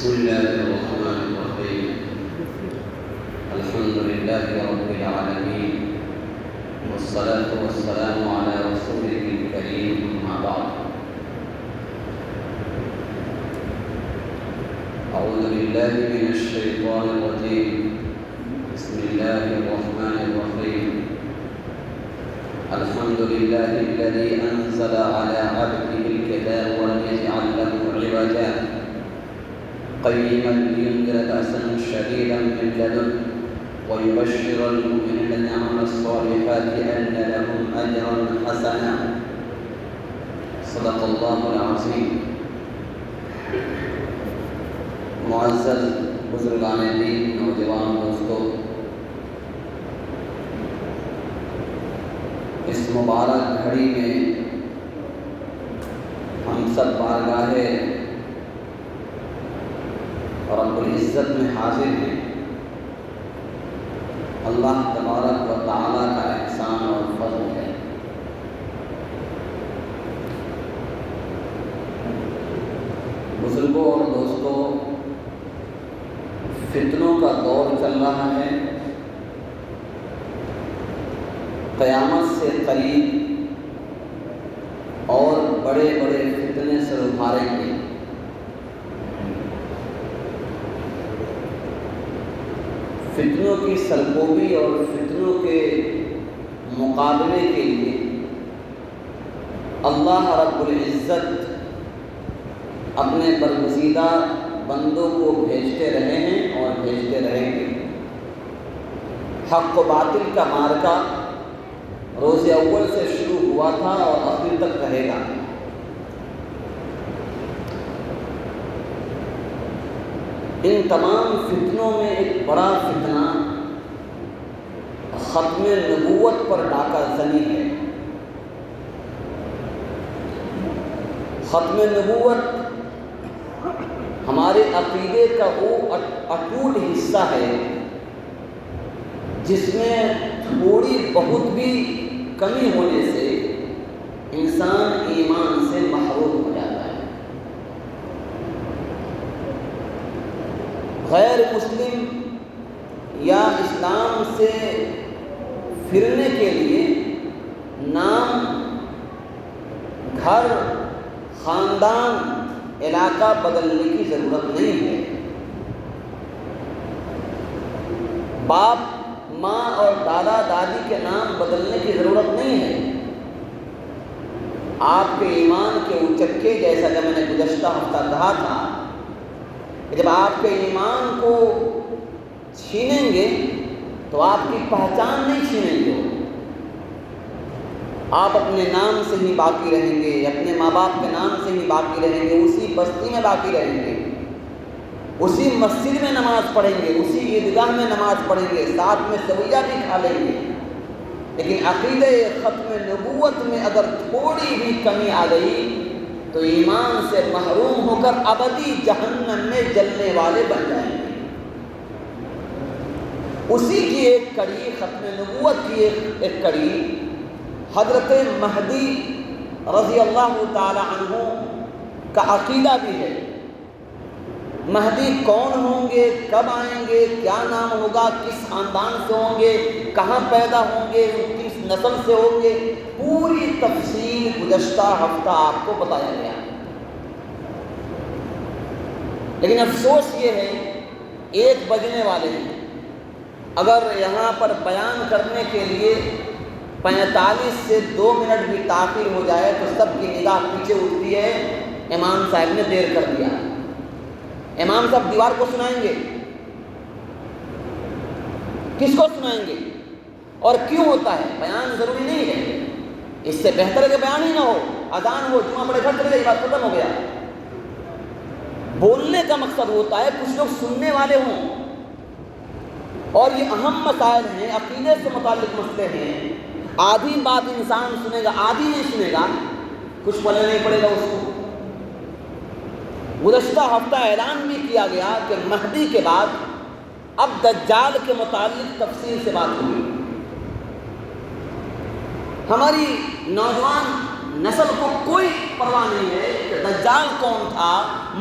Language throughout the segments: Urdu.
بسم الله الرحمن الرحيم. الحمد لله رب العالمين، والصلاة والسلام على رسوله الكريم، أما بعد. أعوذ بالله من الشيطان الرجيم. بسم الله الرحمن الرحيم. الحمد لله الذي أنزل على عبده الكتاب ولم يجعل له عوجا قيما لينذر بأسا شديدا من لدنه ويبشر المؤمنين الذين يعملون الصالحات أن لهم أجرا حسنا. صدق الله العظيم. معزز بزرگان دین، نوجوان دوستو، اس مبارک گھڑی میں ہم سب بارگاہ رب العزت میں حاضر ہیں. اللہ تبارک و تعالیٰ کا احسان اور فضل ہے. بزرگوں اور دوستوں، فتنوں کا دور چل رہا ہے. قیامت سے قریب اور بڑے بڑے فتنے سے ابھاریں گے. فتنوں کی سرکوبی اور فتنوں کے مقابلے کے لیے اللہ رب العزت اپنے برگزیدہ بندوں کو بھیجتے رہے ہیں اور بھیجتے رہیں گے. حق و باطل کا معرکہ روز اول سے شروع ہوا تھا اور آخر تک رہے گا. ان تمام فتنوں میں ایک بڑا فتنہ ختم نبوت پر ڈاکہ زنی ہے. ختم نبوت ہمارے عقیدے کا وہ اٹوٹ حصہ ہے جس میں تھوڑی بہت بھی کمی ہونے سے انسان ایمان سے محروم ہو جاتا ہے. غیر مسلم یا اسلام سے پھرنے کے لیے نام، گھر، خاندان، علاقہ بدلنے کی ضرورت نہیں ہے. باپ، ماں اور دادا دادی کے نام بدلنے کی ضرورت نہیں ہے. آپ کے ایمان کے اونچکے، جیسا کہ میں نے گزشتہ ہفتہ کہا تھا، کہ جب آپ کے ایمان کو چھینیں گے تو آپ کی پہچان نہیں چھینیں گے. آپ اپنے نام سے ہی باقی رہیں گے، اپنے ماں باپ کے نام سے ہی باقی رہیں گے، اسی بستی میں باقی رہیں گے، اسی مسجد میں نماز پڑھیں گے، اسی عیدگاہ میں نماز پڑھیں گے، ساتھ میں سویہ بھی کھا لیں گے. لیکن عقیدہ ختم نبوت میں اگر تھوڑی بھی کمی آ گئی تو ایمان سے محروم ہو کر ابدی جہنم میں جلنے والے بن جائیں گے. اسی کی ایک کڑی، ختم نبوت کی ایک کڑی حضرت مہدی رضی اللہ تعالی عنہ کا عقیدہ بھی ہے. مہدی کون ہوں گے، کب آئیں گے، کیا نام ہوگا، کس خاندان سے ہوں گے، کہاں پیدا ہوں گے، کس نسل سے ہوں گے، پوری تفصیل گزشتہ ہفتہ آپ کو بتایا گیا. لیکن افسوس یہ ہے 1 بجنے والے ہیں. اگر یہاں پر بیان کرنے کے لیے 45 سے 2 منٹ بھی تاخیر ہو جائے تو سب کی نگاہ پیچھے اٹھتی ہے، امام صاحب نے دیر کر دیا. امام صاحب دیوار کو سنائیں گے، کس کو سنائیں گے اور کیوں ہوتا ہے؟ بیان ضروری نہیں ہے. اس سے بہتر ہے کہ بیان ہی نہ ہو، اذان ہو، جمعہ پڑھے، گھر چلے گئے، بات ختم ہو گیا. بولنے کا مقصد ہوتا ہے کچھ لوگ سننے والے ہوں. اور یہ اہم مسائل ہیں، عقیدے سے متعلق مسئلے ہیں. آدھی بات انسان سنے گا، آدھی نہیں سنے گا، کچھ پڑھنا نہیں پڑے گا اس کو. گزشتہ ہفتہ اعلان بھی کیا گیا کہ مہدی کے بعد اب دجال کے متعلق تفصیل سے بات ہوگی. ہماری نوجوان نسل کو کوئی پرواہ نہیں ہے کہ دجال کون تھا،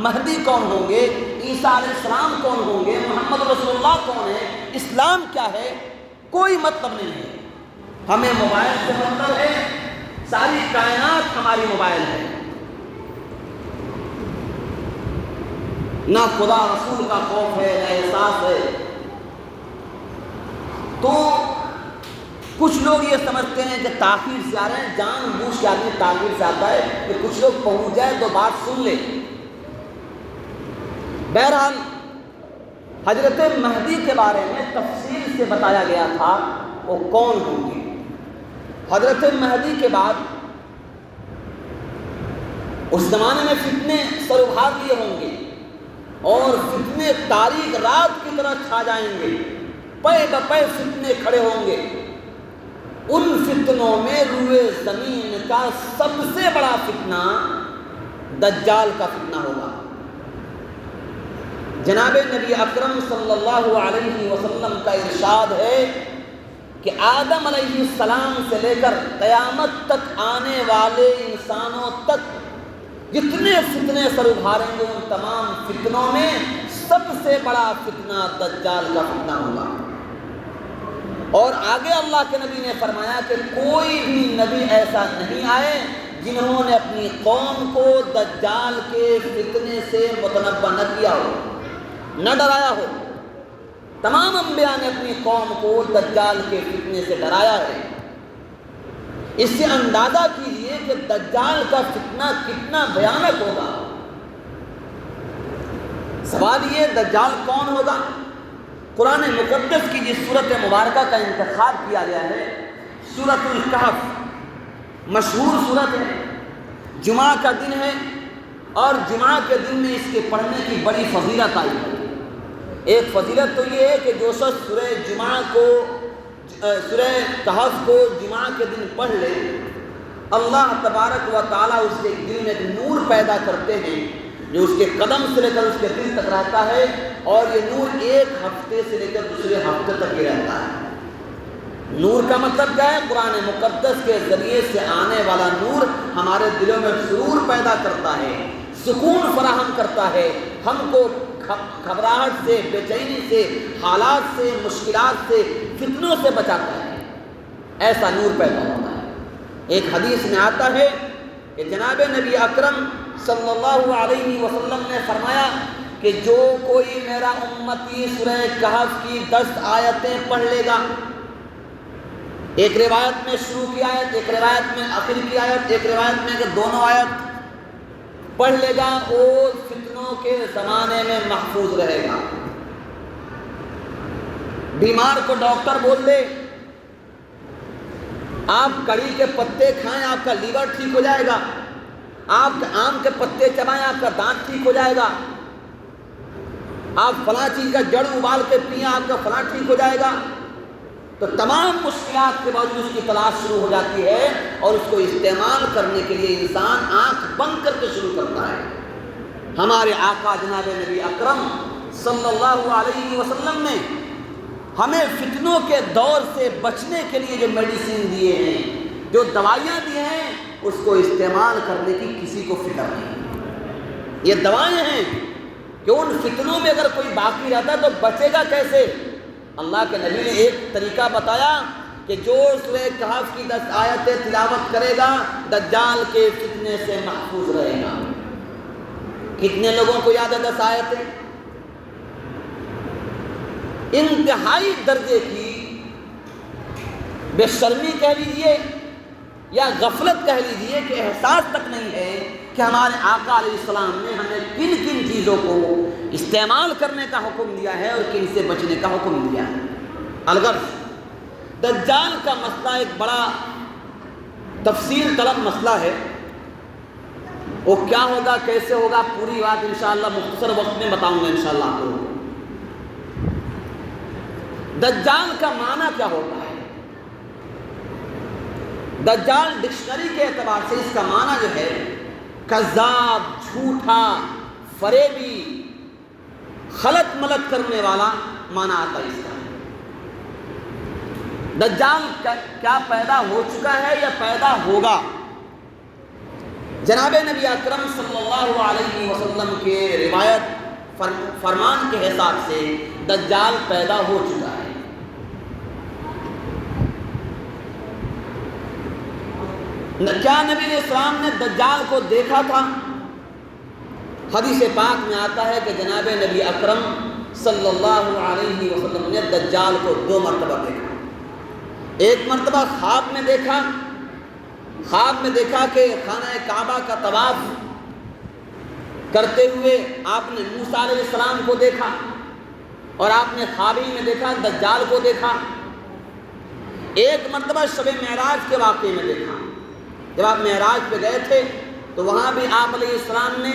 مہدی کون ہوں گے، عیسیٰ علیہ السلام کون ہوں گے، محمد رسول اللہ کون ہے، اسلام کیا ہے، کوئی مطلب نہیں ہے. ہمیں موبائل سے مطلب ہے، ساری کائنات ہماری موبائل ہے. نہ خدا رسول کا خوف ہے، نہ احساس ہے. تو کچھ لوگ یہ سمجھتے ہیں کہ تاخیر سے آ رہے ہیں، جان بوجھ کے آدمی تاخیر سے آتا ہے کہ کچھ لوگ پہنچ جائے تو بات سن لے. بہرحال حضرت مہدی کے بارے میں تفصیل سے بتایا گیا تھا وہ کون ہوں گے. حضرت مہدی کے بعد اس زمانے میں فتنے سر ابھار لیے ہوں گے اور فتنے تاریک رات کی طرح چھا جائیں گے. پے بپے فتنے کھڑے ہوں گے. ان فتنوں میں روئے زمین کا سب سے بڑا فتنہ دجال کا فتنہ ہوگا. جناب نبی اکرم صلی اللہ علیہ وسلم کا ارشاد ہے کہ آدم علیہ السلام سے لے کر قیامت تک آنے والے انسانوں تک جتنے فتنے سر ابھاریں گے ان تمام فتنوں میں سب سے بڑا فتنہ دجال کا فتنہ ہوگا. اور آگے اللہ کے نبی نے فرمایا کہ کوئی بھی نبی ایسا نہیں آئے جنہوں نے اپنی قوم کو دجال کے فتنے سے متنبہ نہ کیا ہو، نہ ڈرایا ہو. تمام انبیاء نے اپنی قوم کو دجال کے فتنے سے ڈرایا ہے. اس سے اندازہ کیجئے کہ دجال کا فتنہ کتنا بھیانک ہوگا. سوال یہ دجال کون ہوگا؟ قرآن مقدس کی جس سورت مبارکہ کا انتخاب کیا گیا ہے سورۃ الکہف مشہور سورت ہے. جمعہ کا دن ہے اور جمعہ کے دن میں اس کے پڑھنے کی بڑی فضیلت آئی ہے. ایک فضیلت تو یہ ہے کہ جو شخص سورہ کہف کو جمعہ کے دن پڑھ لے اللہ تبارک و تعالیٰ اس کے دل میں ایک نور پیدا کرتے ہیں جو اس کے قدم سے لے کر اس کے دل تک رہتا ہے اور یہ نور ایک ہفتے سے لے کر دوسرے ہفتے تک ہی رہتا ہے. نور کا مطلب کیا ہے؟ قرآن مقدس کے ذریعے سے آنے والا نور ہمارے دلوں میں سرور پیدا کرتا ہے، سکون فراہم کرتا ہے، ہم کو گھبراہٹ سے، بے چینی سے، حالات سے، مشکلات سے، فتنوں سے بچاتا ہے. ایسا نور پیدا ہوتا ہے. ایک حدیث میں آتا ہے کہ جناب نبی اکرم صلی اللہ علیہ وسلم نے فرمایا کہ جو کوئی میرا امتی سورہ کہف کی 10 آیتیں پڑھ لے گا، ایک روایت میں شروع کی آیت، ایک روایت میں آخر کی آیت، ایک روایت میں کہ دونوں آیت پڑھ لے گا، وہ فتنوں کے زمانے میں محفوظ رہے گا. بیمار کو ڈاکٹر بول دے آپ کڑی کے پتے کھائیں آپ کا لیور ٹھیک ہو جائے گا، آپ آم کے پتے چبائیں آپ کا دانت ٹھیک ہو جائے گا، آپ فلاں چیز کا جڑ ابال کے پئیں آپ کا فلاں ٹھیک ہو جائے گا، تو تمام مشکلات کے باوجود اس کی تلاش شروع ہو جاتی ہے اور اس کو استعمال کرنے کے لیے انسان آنکھ بند کر کے شروع کرتا ہے. ہمارے آقا جناب نبی اکرم صلی اللہ علیہ وسلم نے ہمیں فتنوں کے دور سے بچنے کے لیے جو میڈیسن دیے ہیں، جو دوائیاں دی ہیں، اس کو استعمال کرنے کی کسی کو فکر نہیں. یہ دوائیں ہیں کہ ان فتنوں میں اگر کوئی باقی رہتا ہے تو بچے گا کیسے. اللہ کے نبی نے ایک طریقہ بتایا کہ جو سورہ کہف کی 10 آیتیں تلاوت کرے گا دجال کے فتنے سے محفوظ رہے گا. کتنے لوگوں کو یاد ہے 10 آیتیں؟ انتہائی درجے کی بے شرمی کہہ لیجئے یا غفلت کہہ لیجئے کہ احساس تک نہیں ہے کہ ہمارے آقا علیہ السلام نے ہمیں کن کن چیزوں کو استعمال کرنے کا حکم دیا ہے اور کن سے بچنے کا حکم دیا ہے. الغرض دجال کا مسئلہ ایک بڑا تفصیل طلب مسئلہ ہے. وہ کیا ہوگا، کیسے ہوگا، پوری بات انشاءاللہ مختصر وقت میں بتاؤں گا انشاءاللہ آپ کو. دجال کا معنی کیا ہوتا ہے؟ دجال ڈکشنری کے اعتبار سے اس کا معنی جو ہے کذاب، جھوٹا، فریبی، خلط ملط کرنے والا معنی آتا ہے اس کا. دجال کیا پیدا ہو چکا ہے یا پیدا ہوگا؟ جناب نبی اکرم صلی اللہ علیہ وسلم کے روایت فرمان کے حساب سے دجال پیدا ہو چکا ہے۔ کیا نبی علیہ السلام نے دجال کو دیکھا تھا؟ حدیث پاک میں آتا ہے کہ جناب نبی اکرم صلی اللہ علیہ وسلم نے دجال کو 2 مرتبہ دیکھا۔ ایک مرتبہ خواب میں دیکھا کہ خانہ کعبہ کا طواف کرتے ہوئے آپ نے موسیٰ علیہ السلام کو دیکھا، اور آپ نے خوابی میں دیکھا دجال کو دیکھا۔ ایک مرتبہ شب معراج کے واقعے میں دیکھا، جب آپ معراج پہ گئے تھے تو وہاں بھی آپ علیہ السلام نے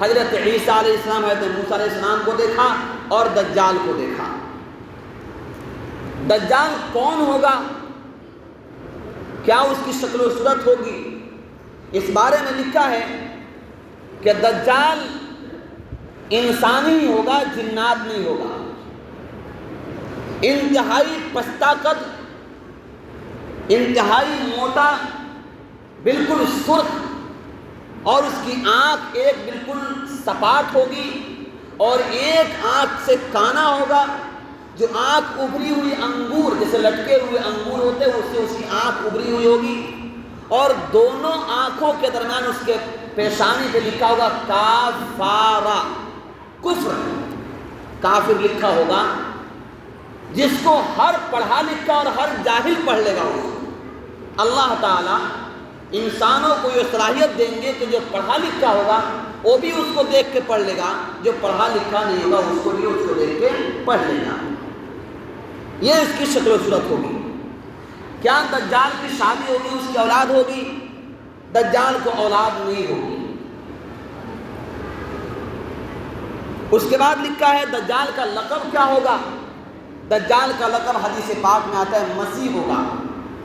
حضرت عیسیٰ علیہ السلام، حضرت موسیٰ علیہ السلام کو دیکھا اور دجال کو دیکھا۔ دجال کون ہوگا؟ کیا اس کی شکل و صورت ہوگی؟ اس بارے میں لکھا ہے کہ دجال انسانی ہوگا، جنات نہیں ہوگا۔ انتہائی پستہ قد، انتہائی موٹا، بالکل سرخ، اور اس کی آنکھ ایک بالکل سپاٹ ہوگی، اور ایک آنکھ سے کانا ہوگا، جو آنکھ ابری ہوئی انگور، جیسے لٹکے ہوئے انگور ہوتے ہیں، اس سے اس کی آنکھ ابری ہوئی ہوگی، اور دونوں آنکھوں کے درمیان اس کے پیشانی پہ لکھا ہوگا کافارا، کفر، کافر لکھا ہوگا، جس کو ہر پڑھا لکھا اور ہر جاہل پڑھ لے گا۔ اللہ تعالیٰ انسانوں کو یہ صلاحیت دیں گے کہ جو پڑھا لکھا ہوگا وہ بھی اس کو دیکھ کے پڑھ لے گا، جو پڑھا لکھا نہیں ہوگا اس کو بھی اس کو دیکھ کے پڑھ لے گا۔ یہ اس کی شکل و صورت ہوگی۔ کیا دجال کی شادی ہوگی، اس کی اولاد ہوگی؟ دجال کو اولاد نہیں ہوگی۔ اس کے بعد لکھا ہے دجال کا لقب کیا ہوگا؟ دجال کا لقب حدیث پاک میں آتا ہے مسیح ہوگا،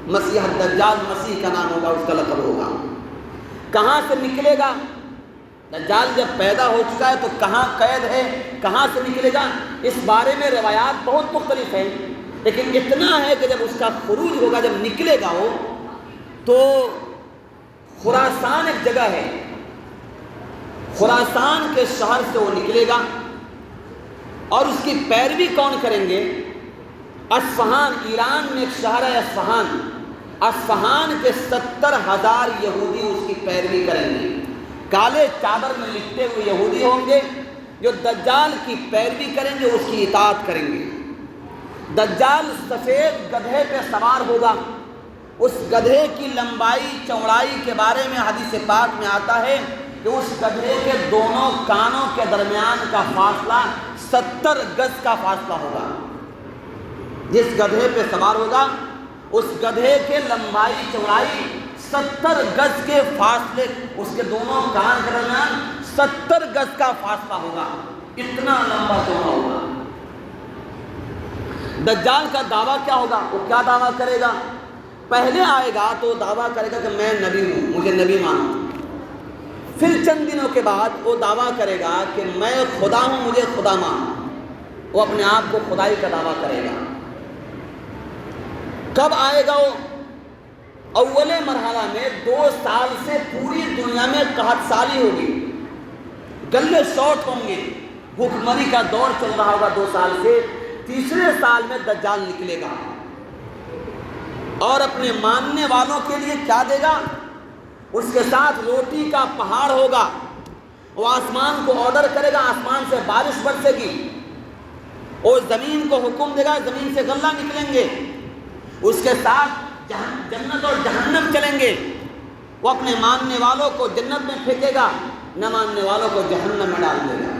مسیح الدجال، مسیح کا نام ہوگا، اس کا لقب ہوگا۔ کہاں سے نکلے گا؟ دجال جب پیدا ہو چکا ہے تو کہاں قید ہے، کہاں سے نکلے گا؟ اس بارے میں روایات بہت مختلف ہیں، لیکن اتنا ہے کہ جب اس کا خروج ہوگا، جب نکلے گا وہ، تو خراسان ایک جگہ ہے، خراسان کے شہر سے وہ نکلے گا، اور اس کی پیروی کون کریں گے؟ اصفہان، ایران میں ایک شہر ہے اصفہان، اصفہان کے 70,000 یہودی اس کی پیروی کریں گے۔ کالے چادر میں لپٹے ہوئے یہودی ہوں گے جو دجال کی پیروی کریں گے، اس کی اطاعت کریں گے۔ دجال سفید گدھے پہ سوار ہوگا، اس گدھے کی لمبائی چوڑائی کے بارے میں حدیث پاک میں آتا ہے کہ اس گدھے کے دونوں کانوں کے درمیان کا فاصلہ 70 گز کا فاصلہ ہوگا۔ جس گدھے پہ سوار ہوگا اس گدھے کے لمبائی چوڑائی 70 گز کے فاصلے، اس کے دونوں کان کے درمیان 70 گز کا فاصلہ ہوگا، اتنا لمبا چوڑا ہوگا۔ دجال کا دعویٰ کیا ہوگا؟ وہ کیا دعویٰ کرے گا؟ پہلے آئے گا تو دعویٰ کرے گا کہ میں نبی ہوں، مجھے نبی مانو۔ پھر چند دنوں کے بعد وہ دعویٰ کرے گا کہ میں خدا ہوں، مجھے خدا مانو۔ وہ اپنے آپ کو خدائی کا دعویٰ کرے گا۔ کب آئے گا وہ؟ اول مرحلہ میں 2 سال سے پوری دنیا میں قحط سالی ہوگی، گلے شارٹ ہوں گے، بھوکمری کا دور چل رہا ہوگا 2 سال سے۔ تیسرے سال میں دجال نکلے گا اور اپنے ماننے والوں کے لیے کیا دے گا؟ اس کے ساتھ روٹی کا پہاڑ ہوگا۔ وہ آسمان کو آرڈر کرے گا، آسمان سے بارش برسے گی، اور زمین کو حکم دے گا، زمین سے غلہ نکلیں گے۔ اس کے ساتھ جنت اور جہنم چلیں گے۔ وہ اپنے ماننے والوں کو جنت میں پھینکے گا، نہ ماننے والوں کو جہنم میں ڈال دے گا۔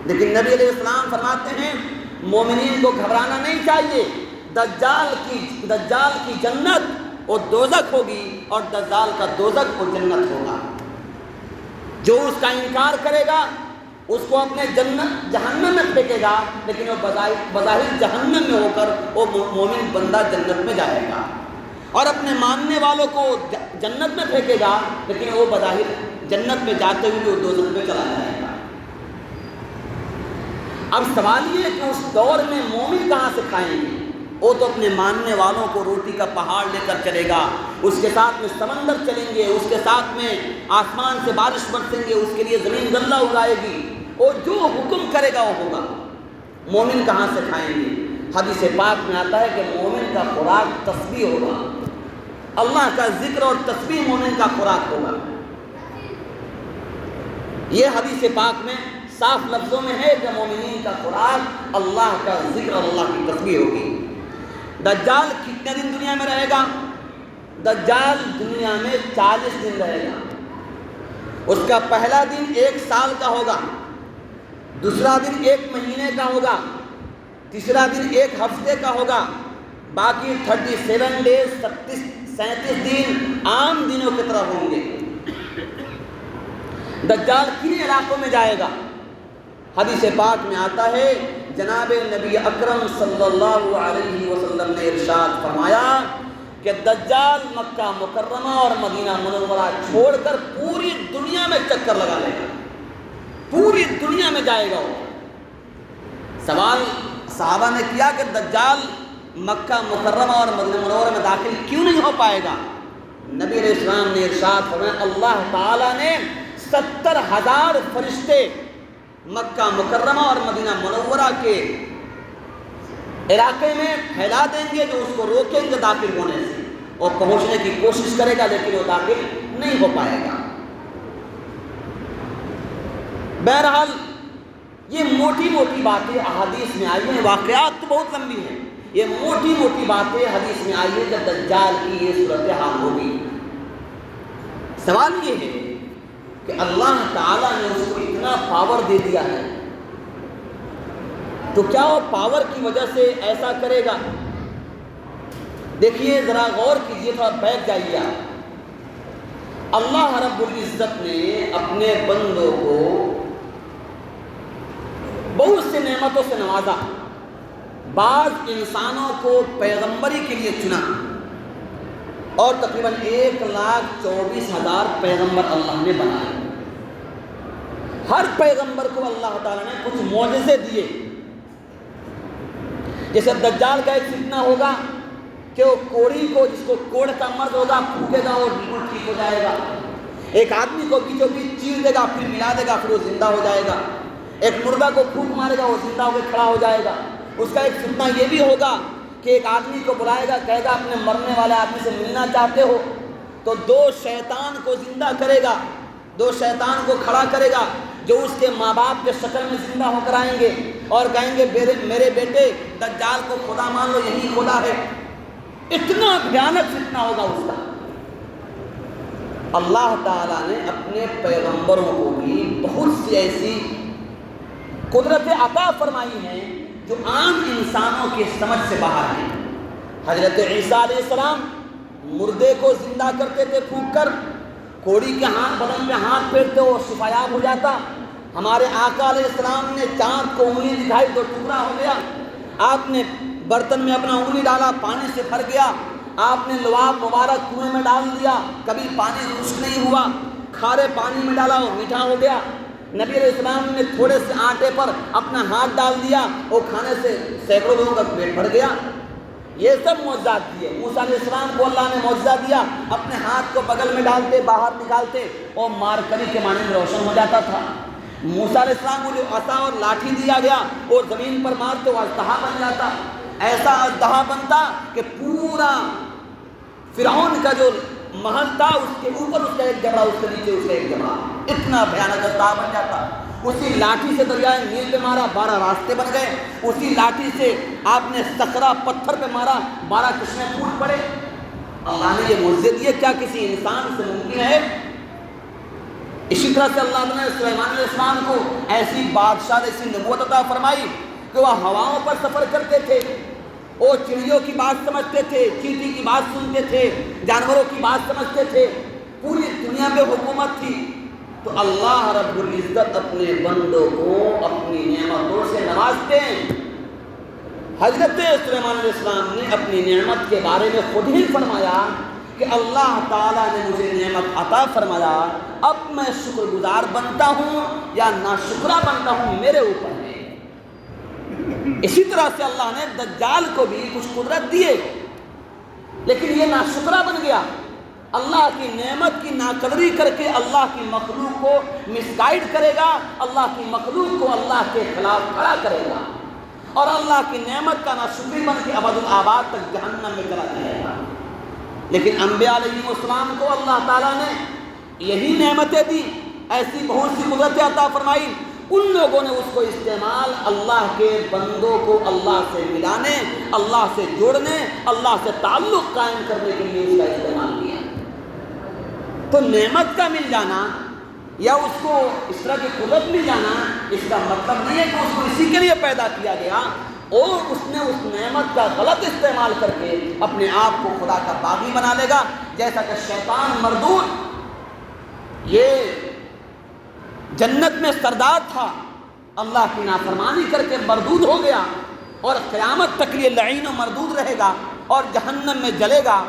لیکن نبی علیہ السلام فرماتے ہیں مومنین کو گھبرانا نہیں چاہیے، دجال کی جنت اور دوزخ ہوگی، اور دجال کا دوزخ اور جنت ہوگا۔ جو اس کا انکار کرے گا اس کو اپنے جہنم میں پھینکے گا، لیکن وہ بظاہر جہنم میں ہو کر وہ مومن بندہ جنت میں جائے گا، اور اپنے ماننے والوں کو جنت میں پھینکے گا، لیکن وہ بظاہر جنت میں جاتے ہوئے وہ دوزخ میں چلا جائے گا۔ اب سوال یہ ہے کہ اس دور میں مومن کہاں سے کھائیں گے؟ وہ تو اپنے ماننے والوں کو روٹی کا پہاڑ لے کر چلے گا، اس کے ساتھ میں سمندر چلیں گے، اس کے ساتھ میں آسمان سے بارش برسیں گے، اس کے لیے زمین غلہ اگائے گی، وہ جو حکم کرے گا وہ ہوگا۔ مومن کہاں سے کھائیں گے؟ حدیث پاک میں آتا ہے کہ مومن کا خوراک تسبیح ہوگا، اللہ کا ذکر اور تسبیح مومن کا خوراک ہوگا۔ یہ حدیث پاک میں صاف لفظوں میں ہے کہ مومنین کا خوراک اللہ کا ذکر اور اللہ کی تسبیح ہوگی۔ دجال کتنے دن دنیا میں رہے گا؟ دجال دنیا میں 40 دن رہے گا۔ اس کا پہلا دن 1 سال کا ہوگا، دوسرا دن 1 مہینے کا ہوگا، تیسرا دن 1 ہفتے کا ہوگا، باقی 37 ڈیز 37 دن عام دنوں کی طرح ہوں گے۔ دجال کن علاقوں میں جائے گا؟ حدیث پاک میں آتا ہے جناب نبی اکرم صلی اللہ علیہ وسلم نے ارشاد فرمایا کہ دجال مکہ مکرمہ اور مدینہ منورہ چھوڑ کر پوری دنیا میں چکر لگا لے گا، پوری دنیا میں جائے گا۔ وہ سوال صحابہ نے کیا کہ دجال مکہ مکرمہ اور مدینہ منورہ میں داخل کیوں نہیں ہو پائے گا؟ نبی علیہ السلام نے ارشاد فرمایا اللہ تعالیٰ نے 70,000 فرشتے مکہ مکرمہ اور مدینہ منورہ کے علاقے میں پھیلا دیں گے جو اس کو روکیں گے داخل ہونے سے، اور پہنچنے کی کوشش کرے گا لیکن وہ داخل نہیں ہو پائے گا۔ بہرحال یہ موٹی موٹی باتیں احادیث میں آئی ہیں، واقعات تو بہت لمبی ہیں، یہ موٹی موٹی باتیں حدیث میں آئی ہیں کہ دجال کی یہ صورتحال ہوگی۔ سوال یہ ہے کہ اللہ تعالیٰ نے اس کو اتنا پاور دے دیا ہے تو کیا وہ پاور کی وجہ سے ایسا کرے گا؟ دیکھیے ذرا غور کیجئے، تھوڑا بیٹھ جائیے آپ۔ اللہ رب العزت نے اپنے بندوں کو بہت سے نعمتوں سے نوازا، بعض انسانوں کو پیغمبری کے لیے چنا، اور تقریباً 1,24,000 پیغمبر اللہ نے بنائے۔ ہر پیغمبر کو اللہ تعالیٰ نے کچھ معجزے دیے۔ جیسے دجال کا ایک فتنہ ہوگا کہ وہ کوڑی کو، جس کو کوڑ کا مرض ہوگا، پھونکے گا اور بالکل ٹھیک ہو جائے گا۔ ایک آدمی کو بیچوں بیچ چیر دے گا، پھر ملا دے گا، پھر وہ زندہ ہو جائے گا۔ ایک مردہ کو پھونک مارے گا، وہ زندہ ہو کے کھڑا ہو جائے گا۔ اس کا ایک فتنہ یہ بھی ہوگا کہ ایک آدمی کو بلائے گا، کہے گا اپنے مرنے والے آدمی سے ملنا چاہتے ہو، تو 2 شیطان کو زندہ کرے گا، 2 شیطان کو کھڑا کرے گا جو اس کے ماں باپ کے شکل میں زندہ ہو کر آئیں گے اور کہیں گے میرے بیٹے دجال کو خدا مان لو، یہی خدا ہے۔ اتنا بھیانک فتنہ ہوگا اس کا۔ اللہ تعالیٰ نے اپنے پیغمبروں کو بھی بہت سی ایسی قدرتیں عطا فرمائی ہیں جو عام انسانوں کی سمجھ سے باہر ہیں۔ حضرت عیسیٰ علیہ السلام مردے کو زندہ کرتے تھے پھونک کر، کوڑی کے بدن پہ ہاتھ پھیرتے وہ شفایاب ہو جاتا۔ ہمارے آقا علیہ السلام نے چاند کو انگلی دکھائی تو ٹکڑا ہو گیا۔ آپ نے برتن میں اپنا انگلی ڈالا، پانی سے بھر گیا۔ آپ نے لعاب مبارک کنویں میں ڈال دیا، کبھی پانی خشک نہیں ہوا۔ کھارے پانی میں ڈالا، وہ میٹھا ہو گیا۔ نبی علیہ السلام نے تھوڑے سے آٹے پر اپنا ہاتھ ڈال دیا، وہ کھانے سے سینکڑوں لوگوں کا پیٹ بھر گیا۔ یہ سب معجزات دیے۔ موسیٰ علیہ السلام کو اللہ نے معجزہ دیا، اپنے ہاتھ کو بغل میں ڈالتے، باہر نکالتے، اور مارکری کے مانند روشن ہو جاتا تھا۔ موسیٰ علیہ السلام کو جو عصا اور لاٹھی دیا گیا، وہ زمین پر مارتے وہ اژدہا بن جاتا۔ ایسا اژدہا بنتا کہ پورا فرعون کا جو محل تھا اس کے اوپر اس کا ایک جبڑا، اس کے نیچے اس کا ایک جبڑا، اتنا بھیانک اژدہا بن جاتا۔ اسی لاٹھی سے دریائے نیل پہ مارا، 12 راستے بن گئے۔ اسی لاٹھی سے آپ نے صخرہ پتھر پہ مارا، 12 قسمیں پھوٹ پڑے۔ اللہ نے یہ معجزے دیے، کیا کسی انسان سے ممکن ہے؟ اسی طرح سے اللہ نے سلیمان علیہ السلام کو ایسی بادشاہ ایسی نبوت عطا فرمائی کہ وہ ہواؤں پر سفر کرتے تھے، وہ چڑیوں کی بات سمجھتے تھے، چیٹی کی بات سنتے تھے، جانوروں کی بات سمجھتے تھے، پوری دنیا میں حکومت تھی۔ تو اللہ رب العزت اپنے بندوں کو اپنی نعمتوں سے نوازتے ہیں۔ حضرت سلیمان علیہ السلام نے اپنی نعمت کے بارے میں خود ہی فرمایا کہ اللہ تعالیٰ نے مجھے نعمت عطا فرمایا، اب میں شکر گزار بنتا ہوں یا ناشکرہ بنتا ہوں میرے اوپر ہے۔ اسی طرح سے اللہ نے دجال کو بھی کچھ قدرت دیے، لیکن یہ ناشکرہ بن گیا۔ اللہ کی نعمت کی ناقدری کر کے اللہ کی مخلوق کو مس گائیڈ کرے گا، اللہ کی مخلوق کو اللہ کے خلاف کھڑا کرے گا، اور اللہ کی نعمت کا ناشکری بن کے ابد الآباد تک جہنم میں چلا جائے گا۔ لیکن انبیاء علیہ السلام کو اللہ تعالیٰ نے یہی نعمتیں دی، ایسی بہت سی قدرتیں عطا فرمائی، ان لوگوں نے اس کو استعمال اللہ کے بندوں کو اللہ سے ملانے، اللہ سے جوڑنے، اللہ سے تعلق قائم کرنے کے لیے اس کا استعمال کیا۔ تو نعمت کا مل جانا یا اس کو اس طرح کی قدرت مل جانا، اس کا مطلب نہیں ہے کہ اس کو اسی کے لیے پیدا کیا گیا اور اس نے اس نعمت کا غلط استعمال کر کے اپنے آپ کو خدا کا باغی بنا لے گا، جیسا کہ شیطان مردود یہ جنت میں سردار تھا، اللہ کی نافرمانی کر کے مردود ہو گیا اور قیامت تک یہ لعین و مردود رہے گا اور جہنم میں جلے گا۔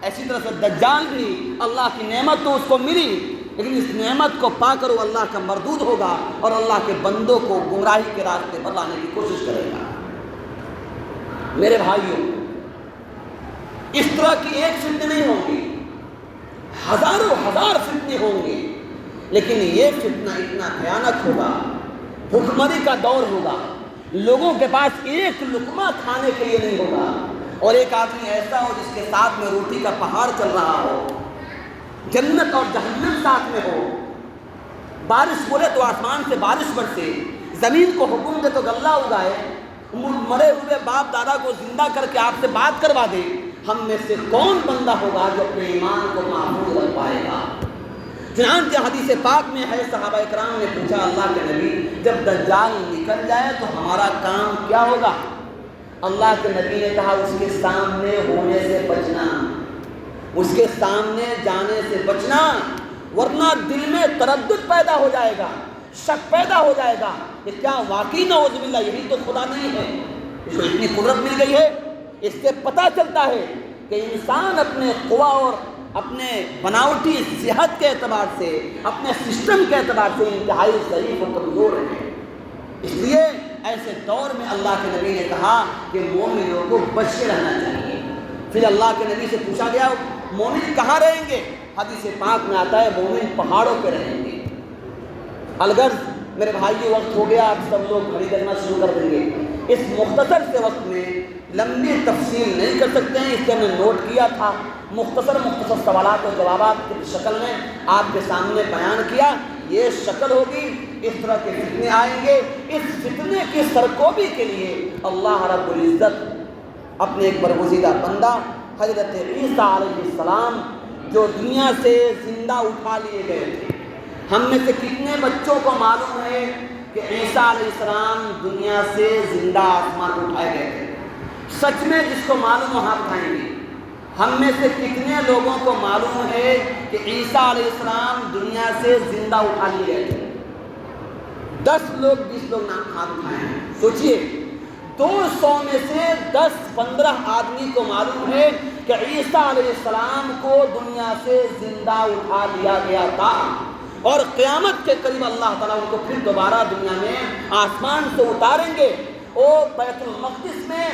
ایسی طرح سے دجال بھی اللہ کی نعمت تو اس کو ملی، لیکن اس نعمت کو پا کر وہ اللہ کا مردود ہوگا اور اللہ کے بندوں کو گمراہی کے راستے پر لانے کی کوشش کرے گا۔ میرے بھائیوں، اس طرح کی ایک فتنہ نہیں ہوں گی، ہزاروں ہزار فتنے ہوں گے، لیکن یہ فتنہ اتنا بھیانک ہوگا، حکمرانی کا دور ہوگا، لوگوں کے پاس ایک لقمہ کھانے کے لیے نہیں ہوگا، اور ایک آدمی ایسا ہو جس کے ساتھ میں روٹی کا پہاڑ چل رہا ہو، جنت اور جہنم ساتھ میں ہو، بارش بولے تو آسمان سے بارش برسے، زمین کو حکم دے تو غلہ اگائے، مرے ہوئے باپ دادا کو زندہ کر کے آپ سے بات کروا دے، ہم میں سے کون بندہ ہوگا جو اپنے ایمان کو محفوظ رکھ پائے گا؟ چنانچہ حدیث پاک میں ہے، صحابہ اکرام نے پوچھا اللہ کے نبی جب دجال نکل جائے تو ہمارا کام کیا ہوگا؟ اللہ کے نبی نے کہا اس کے سامنے ہونے سے بچنا، اس کے سامنے جانے سے بچنا، ورنہ دل میں تردد پیدا ہو جائے گا، شک پیدا ہو جائے گا کہ کیا واقعی نعوذ باللہ یہی تو خدا نہیں ہے؟ اس کو اتنی قدرت مل گئی ہے۔ اس سے پتہ چلتا ہے کہ انسان اپنے قوا اور اپنے بناوٹی صحت کے اعتبار سے، اپنے سسٹم کے اعتبار سے انتہائی ضعیف و کمزور ہے۔ اس لیے ایسے دور میں اللہ کے نبی نے کہا کہ مومنوں کو بچ کے رہنا چاہیے۔ پھر اللہ کے نبی سے پوچھا گیا مومن کہاں رہیں گے؟ حدیث پاک میں آتا ہے مومن پہاڑوں پہ رہیں گے۔ الغرض میرے بھائیو وقت ہو گیا، آپ سب لوگ گھڑی دیکھنا شروع کر دیں گے۔ اس مختصر سے وقت میں لمبی تفصیل نہیں کر سکتے ہیں، اس لیے ہم نے نوٹ کیا تھا، مختصر سوالات اور جوابات کی شکل میں آپ کے سامنے بیان کیا۔ یہ شکل ہوگی، اس طرح کے فتنے آئیں گے، اس فتنے کی سرکوبی کے لیے اللہ رب العزت اپنے ایک برگزیدہ بندہ حضرت عیسیٰ علیہ السلام جو دنیا سے زندہ اٹھا لیے گئے تھے۔ ہم میں سے کتنے بچوں کو معلوم ہے کہ عیسیٰ علیہ السلام دنیا سے زندہ آسمان اٹھائے گئے تھے؟ سچ میں جس کو معلوم وہاں اٹھائیں گے۔ ہم میں سے کتنے لوگوں کو معلوم ہے کہ عیسیٰ علیہ السلام دنیا سے زندہ اٹھا لیے گئے تھے؟ 10 لوگ 20 لوگ نام ہاتھ اٹھائے ہیں۔ سوچئے 200 میں سے 10-15 آدمی کو معلوم ہے کہ عیسیٰ علیہ السلام کو دنیا سے زندہ اٹھا لیا گیا تھا، اور قیامت کے قریب اللہ تعالیٰ ان کو پھر دوبارہ دنیا میں آسمان سے اتاریں گے، اور بیت المقدس میں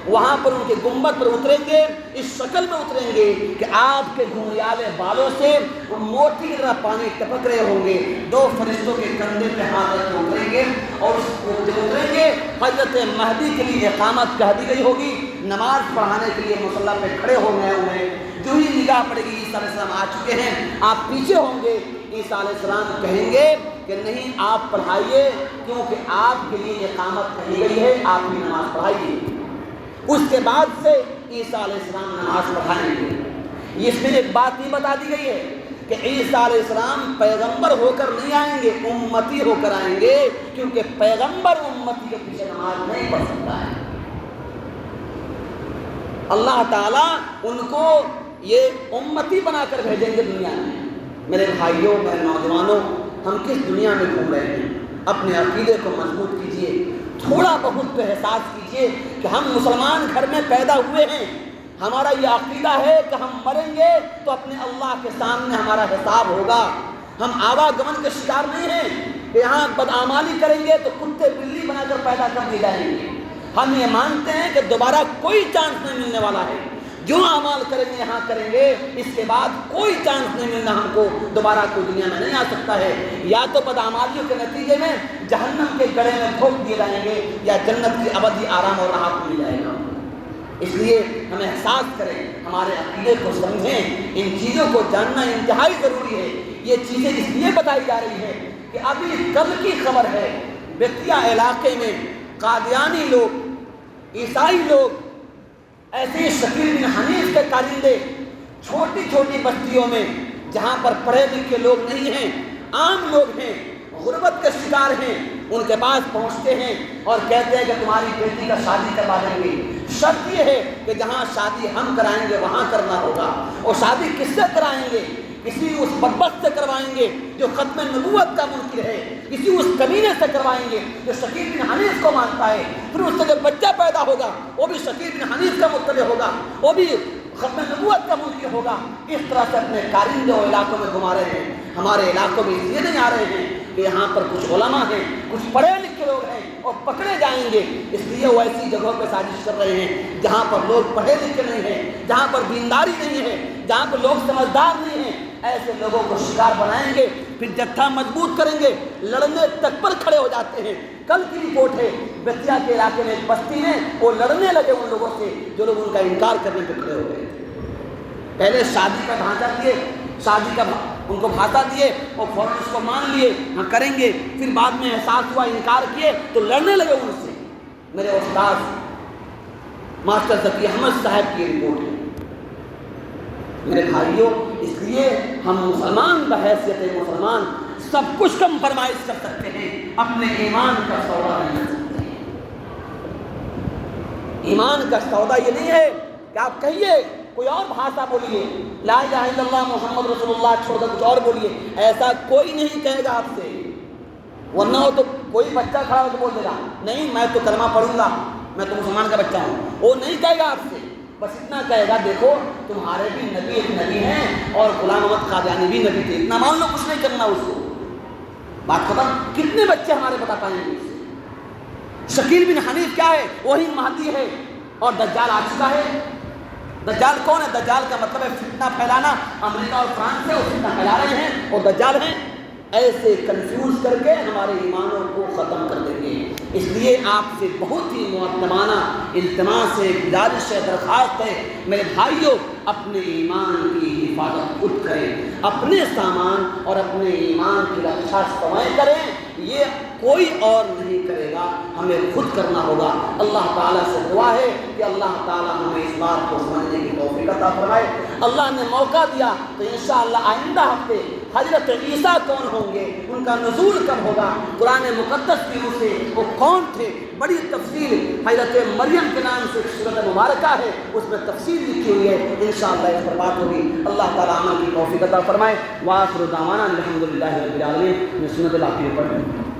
وہاں پر ان کے گنبد پر اتریں گے، اس شکل میں اتریں گے کہ آپ کے گھنگریالے بالوں سے موتی کی طرح پانی ٹپک رہے ہوں گے، 2 فرشتوں کے کندھے پہ ہاتھ رکھ کے اتریں گے، اور اس اتریں گے حضرت مہدی کے لیے اقامت کہہ دی گئی ہوگی، نماز پڑھانے کے لیے مصلی پہ کھڑے ہو گئے ہوں گے، جو ہی نگاہ پڑے گی عیسیٰ علیہ السلام آ چکے ہیں، آپ پیچھے ہوں گے، عیسیٰ علیہ السلام کہیں گے کہ نہیں آپ پڑھائیے، کیونکہ آپ کے لیے اقامت کہی گئی ہے، آپ بھی نماز پڑھائیے۔ اس کے بعد سے عیسیٰ علیہ السلام نماز پڑھائیں گے۔ اس میں ایک بات نہیں بتا دی گئی ہے کہ عیسیٰ علیہ السلام پیغمبر ہو کر نہیں آئیں گے، امتی ہو کر آئیں گے، کیونکہ پیغمبر امتی کے پیچھے نماز نہیں پڑھ سکتا ہے۔ اللہ تعالیٰ ان کو یہ امتی بنا کر بھیجیں گے دنیا میں۔ میرے بھائیوں، میرے نوجوانوں، ہم کس دنیا میں گھوم رہے ہیں؟ اپنے عقیدے کو مضبوط کیجئے، تھوڑا بہت تو احساس کیجئے کہ ہم مسلمان گھر میں پیدا ہوئے ہیں، ہمارا یہ عقیدہ ہے کہ ہم مریں گے تو اپنے اللہ کے سامنے ہمارا حساب ہوگا۔ ہم آواگمن کے شکار نہیں ہیں کہ یہاں بدعمالی کریں گے تو کتے بلی بنا کر پیدا کر دی جائیں گے۔ ہم یہ مانتے ہیں کہ دوبارہ کوئی چانس نہیں ملنے والا ہے، جو اعمال کریں گے یہاں کریں گے، اس کے بعد کوئی چانس نہیں ملنا ہم کو دوبارہ کوئی دنیا میں نہیں آ سکتا ہے۔ یا تو بدعمالیوں کے نتیجے میں جہنم کے گڑھے میں ٹھوک دیے جائیں گے، یا جنت کی ابدی آرام اور راحت مل جائے گا۔ اس لیے ہمیں احساس کریں، ہمارے عقیدے کو سمجھیں، ان چیزوں کو جاننا انتہائی ضروری ہے۔ یہ چیزیں اس لیے بتائی جا رہی ہے کہ ابھی کل کی خبر ہے، بیتیا علاقے میں قادیانی لوگ، عیسائی لوگ، ایسے شکیل بن حنیف کے کارندے چھوٹی چھوٹی بستیوں میں جہاں پر پڑھے لکھے لوگ نہیں ہیں، عام لوگ ہیں، غربت کے شکار ہیں، ان کے پاس پہنچتے ہیں اور کہتے ہیں کہ تمہاری بیٹی کا شادی کروا دیں گے، شرط یہ ہے کہ جہاں شادی ہم کرائیں گے وہاں کرنا ہوگا۔ اور شادی کس سے کرائیں گے؟ کسی اس بدبخت سے کروائیں گے جو ختم نبوت کا منکر ہے، کسی اس کمینے سے کروائیں گے جو شکیل بن حنیف کو مانتا ہے، پھر اس سے جب بچہ پیدا ہوگا وہ بھی شکیل بن حنیف کا متبع ہوگا، وہ بھی ختم نبوت کا منکر ہوگا۔ اس طرح سے اپنے کارندے اور علاقوں میں گھما رہے ہیں۔ ہمارے علاقوں میں اس لیے نہیں آ رہے ہیں کہ یہاں پر کچھ علماء ہیں، کچھ پڑھے لکھے لوگ ہیں اور پکڑے جائیں گے، اس لیے وہ ایسی جگہوں پہ سازش کر رہے ہیں جہاں پر لوگ پڑھے لکھے نہیں ہیں، جہاں پر دینداری نہیں ہے، جہاں پر لوگ سمجھدار نہیں ہیں۔ ایسے لوگوں کو شکار بنائیں گے، پھر جتھا مضبوط کریں گے، لڑنے تک پر کھڑے ہو جاتے ہیں۔ کل کی رپورٹ ہے، بیتیا کے علاقے میں ایک بستی میں وہ لڑنے لگے ان لوگوں سے جو لوگ ان کا انکار کرنے پہ کھڑے ہو گئے۔ پہلے شادی کا ڈھانچہ دیے، شادی کا ان کو بھاتا دیے، اور فوراً اس کو مان لیے، ہاں کریں گے، پھر بعد میں احساس ہوا انکار کیے تو لڑنے لگے ان سے۔ میرے استاد ماسٹر ذکی احمد صاحب کی رپورٹ ہے۔ میرے بھائیوں، اس لیے ہم مسلمان بحیثیت مسلمان سب کچھ کم فرمائش کر سکتے ہیں، اپنے ایمان کا سودا نہیں کر سکتے۔ ایمان کا سودا یہ نہیں ہے کہ آپ کہیے کوئی اور بھاشا بولیے، لا الہ الا اللہ محمد رسول اللہ چھوڑ کر کچھ اور بولیے، ایسا کوئی نہیں کہے گا آپ سے، ورنہ ہو تو کوئی بچہ کھڑا ہو تو بول دے گا نہیں میں تو کلمہ پڑھوں گا، میں تو مسلمان کا بچہ ہوں، وہ نہیں کہے گا آپ سے، بس اتنا کہے گا دیکھو تمہارے بھی نبی ایک نبی ہیں اور غلام احمد قادیانی بھی نبی تھے، اتنا مان لو، کچھ نہیں کرنا اس کو، بات ختم۔ کتنے بچے ہمارے بتا پائیں گے اس سے؟ شکیل بن حنیف کیا ہے؟ وہی مہدی ہے، اور دجال آ چکا ہے۔ دجال کون ہے؟ دجال کا مطلب ہے فتنہ پھیلانا، امریکہ اور فرانس سے وہ فتنہ پھیلا رہے ہیں اور دجال ہیں۔ ایسے کنفیوز کر کے ہمارے ایمانوں کو ختم کر دیں گے۔ اس لیے آپ سے بہت ہی مؤدبانہ التماس ہے، گزارش ہے، درخواست ہے، میرے بھائیوں اپنے ایمان کی حفاظت خود کریں، اپنے سامان اور اپنے ایمان کی رکشا سوائیں کریں، یہ کوئی اور نہیں کرے گا، ہمیں خود کرنا ہوگا۔ اللہ تعالیٰ سے دعا ہے کہ اللہ تعالیٰ ہمیں اس بات کو سمجھنے کی توفیق عطا فرمائے۔ اللہ نے موقع دیا تو انشاءاللہ آئندہ ہفتے حضرت عیسیٰ کون ہوں گے، ان کا نزول کب ہوگا، قرآن مقدس کی روح سے وہ کون تھے، بڑی تفصیل حضرت مریم کے نام سے ایک سورۃ مبارکہ ہے، اس میں تفصیل لکھی ہوئی ہے، انشاءاللہ اس پر بات ہوگی۔ اللہ تعالیٰ عمل کی توفیق عطا فرمائے۔ وآخر دعوانا الحمدللہ رب العالمین۔ سنت العقیدہ پڑھیں۔